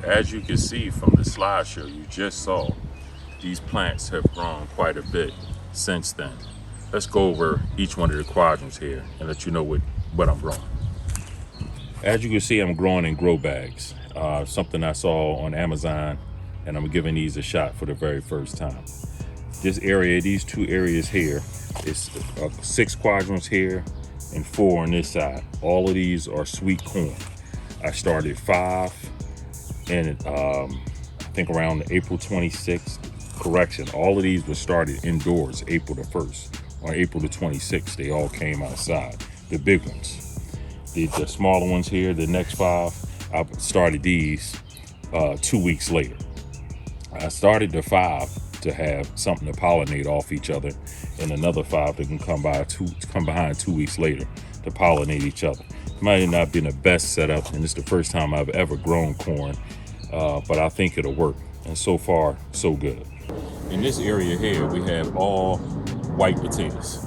As you can see from the slideshow you just saw, these plants have grown quite a bit since then. Let's go over each one of the quadrants here and let you know what I'm growing. As you can see, I'm growing in grow bags, something I saw on Amazon, and I'm giving these a shot for the very first time. This area, these two areas here, is 6 quadrants here and 4 on this side. All of these are sweet corn. I started 5 and I think around April 26th. Correction, all of these were started indoors April the 1st. On April the 26th, they all came outside, the big ones. The smaller ones here, the next 5, I started these 2 weeks later. I started the 5 to have something to pollinate off each other, and another 5 that can come behind 2 weeks later to pollinate each other. It might not have been the best setup, and it's the first time I've ever grown corn, but I think it'll work. And so far, so good. In this area here, we have all white potatoes.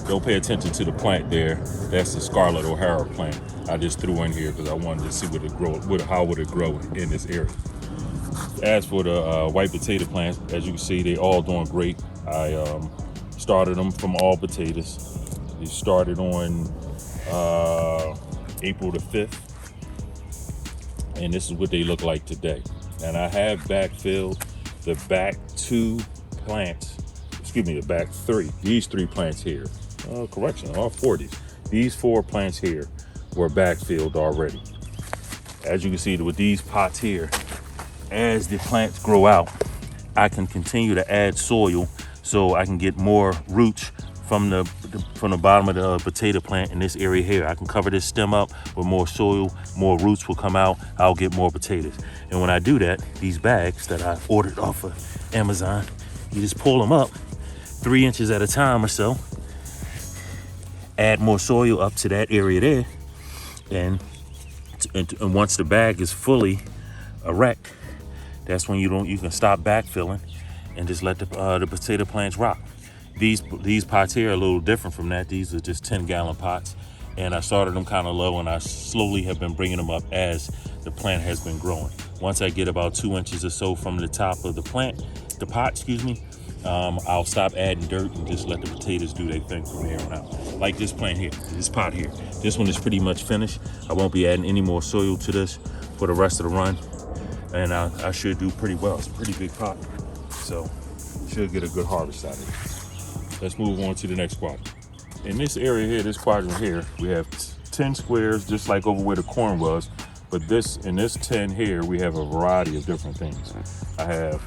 Don't pay attention to the plant there. That's the Scarlet O'Hara plant. I just threw in here because I wanted to see how would it grow in this area. As for the white potato plants, as you can see, they all doing great. I started them from all potatoes. They started on April the 5th, and this is what they look like today. And I have backfilled the back 2 plants, the back 3. These 3 plants here, correction, all 40s. These 4 plants here were backfilled already. As you can see with these pots here, as the plants grow out, I can continue to add soil so I can get more roots from the bottom of the potato plant in this area here. I can cover this stem up with more soil, more roots will come out, I'll get more potatoes. And when I do that, these bags that I ordered off of Amazon, you just pull them up 3 inches at a time or so, add more soil up to that area there, and once the bag is fully erect, that's when you can stop backfilling and just let the potato plants rock. These pots here are a little different from that. These are just 10-gallon pots, and I started them kind of low, and I slowly have been bringing them up as the plant has been growing. Once I get about 2 inches or so from the top of the pot, I'll stop adding dirt and just let the potatoes do their thing from here on out. Like this plant here, this pot here. This one is pretty much finished. I won't be adding any more soil to this for the rest of the run, and I should do pretty well. It's a pretty big pot, so should get a good harvest out of it. Let's move on to the next quadrant. In this area here, this quadrant here, we have 10 squares, just like over where the corn was. But in this 10 here, we have a variety of different things. I have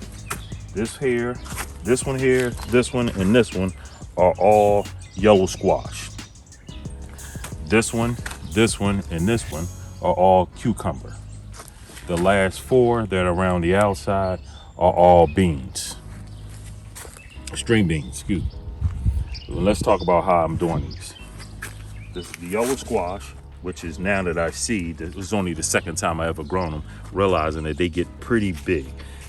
this here, this one here, this one, and this one are all yellow squash. This one, and this one are all cucumber. The last 4 that are around the outside are all beans. String beans, excuse me. Let's talk about how I'm doing these. This is the yellow squash, which is, now that I see, this is only the second time I ever grown them, realizing that they get pretty big.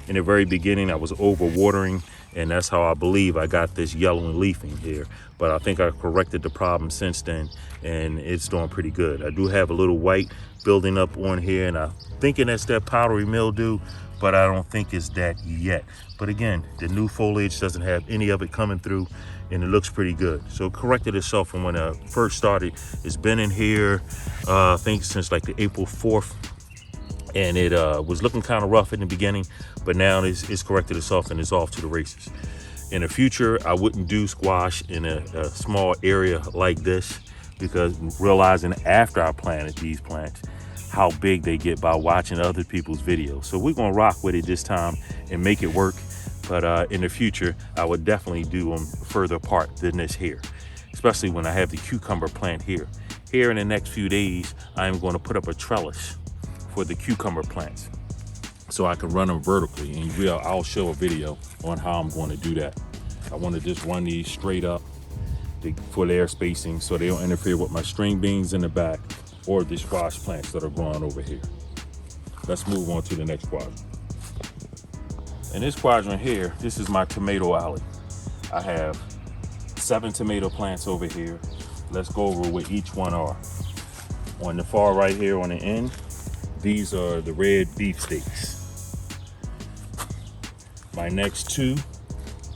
In the very beginning, I was overwatering, and that's how I believe I got this yellow and leafing here. But I think I corrected the problem since then, and it's doing pretty good. I do have a little white building up on here, and I'm thinking that's that powdery mildew, but I don't think it's that yet. But again, the new foliage doesn't have any of it coming through, and it looks pretty good. So it corrected itself from when I first started. It's been in here, I think since like the April 4th, and it was looking kind of rough in the beginning, but now it's corrected itself and it's off to the races. In the future, I wouldn't do squash in a small area like this, because realizing after I planted these plants how big they get by watching other people's videos. So we're gonna rock with it this time and make it work. But in the future, I would definitely do them further apart than this here, especially when I have the cucumber plant here. Here in the next few days, I'm going to put up a trellis for the cucumber plants so I can run them vertically, and I'll show a video on how I'm going to do that. I want to just run these straight up for their spacing so they don't interfere with my string beans in the back or the squash plants that are growing over here. Let's move on to the next quadrant. In this quadrant here, this is my tomato alley. I have 7 tomato plants over here. Let's go over what each one are. On the far right here on the end, These are the red beefsteaks. My next two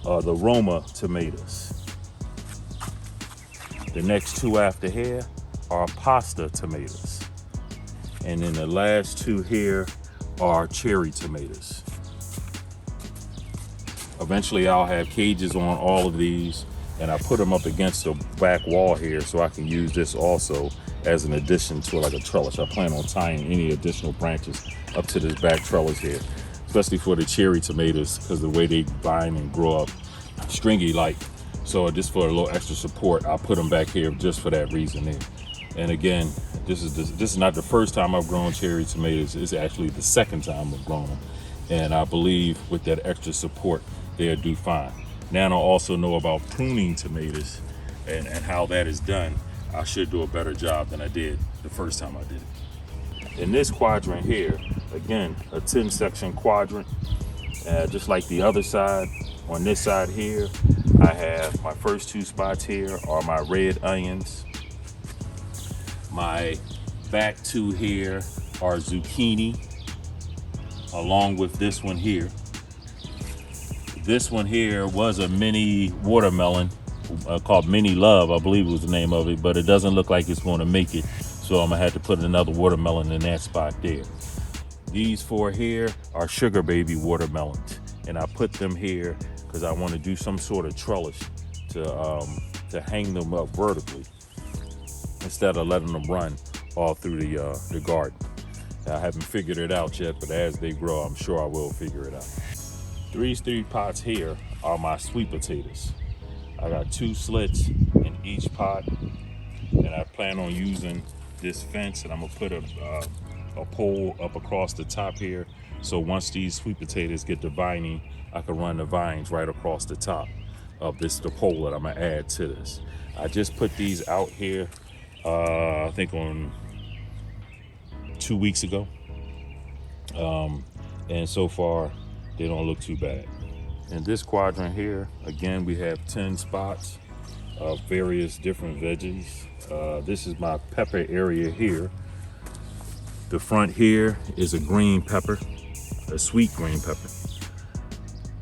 are the Roma tomatoes. The next two after here are pasta tomatoes. And then the last two here are cherry tomatoes. Eventually I'll have cages on all of these, and I put them up against the back wall here so I can use this also as an addition to like a trellis. I plan on tying any additional branches up to this back trellis here, especially for the cherry tomatoes, because the way they vine and grow up stringy like. So just for a little extra support, I'll put them back here just for that reason there. And again, this is not the first time I've grown cherry tomatoes. It's actually the second time I've grown them. And I believe with that extra support, they'll do fine. Now I also know about pruning tomatoes and how that is done. I should do a better job than I did the first time I did it. In this quadrant here, again, a 10-section quadrant, just like the other side. On this side here, I have my first two spots here are my red onions. My back two here are zucchini, along with this one here. This one here was a mini watermelon called Mini Love, I believe was the name of it, but it doesn't look like it's going to make it, so I'm gonna have to put another watermelon in that spot there. These four here are sugar baby watermelons, and I put them here because I want to do some sort of trellis to hang them up vertically instead of letting them run all through the garden. I haven't figured it out yet, but as they grow, I'm sure I will figure it out. These three pots here are my sweet potatoes. I got 2 slits in each pot, and I plan on using this fence, and I'm gonna put a pole up across the top here, so once these sweet potatoes get to vining, I can run the vines right across the top of the pole that I'm gonna add to this. I just put these out here, I think on 2 weeks ago, and so far they don't look too bad. In this quadrant here, again, we have 10 spots of various different veggies. This is my pepper area here. The front here is a green pepper, a sweet green pepper.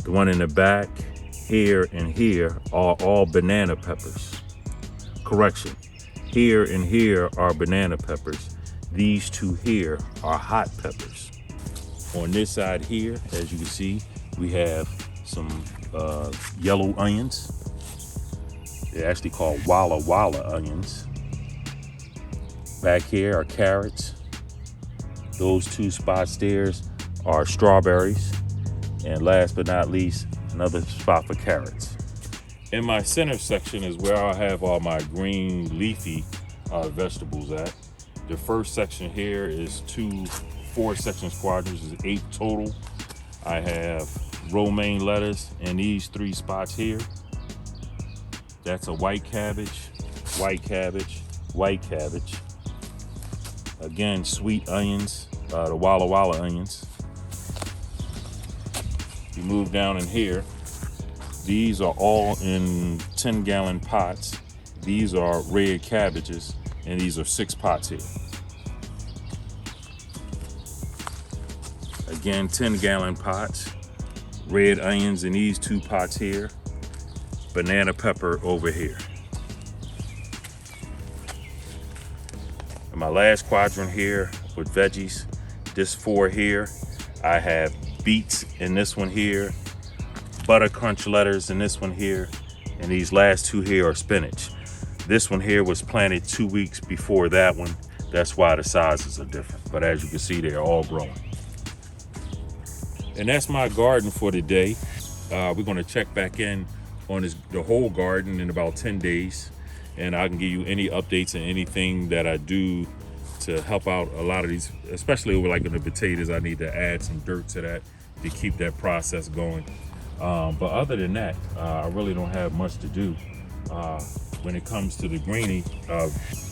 The one in the back here and here are all banana peppers. Correction, here and here are banana peppers. These two here are hot peppers. On this side here, as you can see, we have some yellow onions. They're actually called Walla Walla onions. Back here are carrots. Those 2 spots there are strawberries. And last but not least, another spot for carrots. In my center section is where I have all my green leafy vegetables at. The first section here is 4 sections quadrants, is 8 total. I have romaine lettuce in these 3 spots here. That's a white cabbage, white cabbage, white cabbage. Again, sweet onions, the Walla Walla onions. You move down in here, these are all in 10-gallon pots. These are red cabbages, and these are 6 pots here. Again, 10-gallon pots, red onions in these 2 pots here, banana pepper over here. In my last quadrant here with veggies, this 4 here, I have beets in this one here, butter crunch lettuce in this one here, and these last 2 here are spinach. This one here was planted 2 weeks before that one. That's why the sizes are different. But as you can see, they're all growing. And that's my garden for today. We're gonna check back in on the whole garden in about 10 days. And I can give you any updates and anything that I do to help out a lot of these, especially over like in the potatoes. I need to add some dirt to that to keep that process going. But other than that, I really don't have much to do. When it comes to the greenie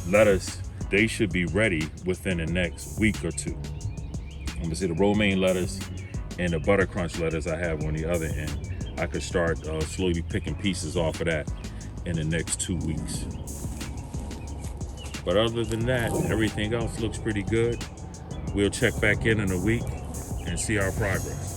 lettuce, they should be ready within the next week or 2. I'm gonna see the romaine lettuce and the butter crunch lettuce I have on the other end. I could start slowly picking pieces off of that in the next 2 weeks. But other than that, everything else looks pretty good. We'll check back in a week and see our progress.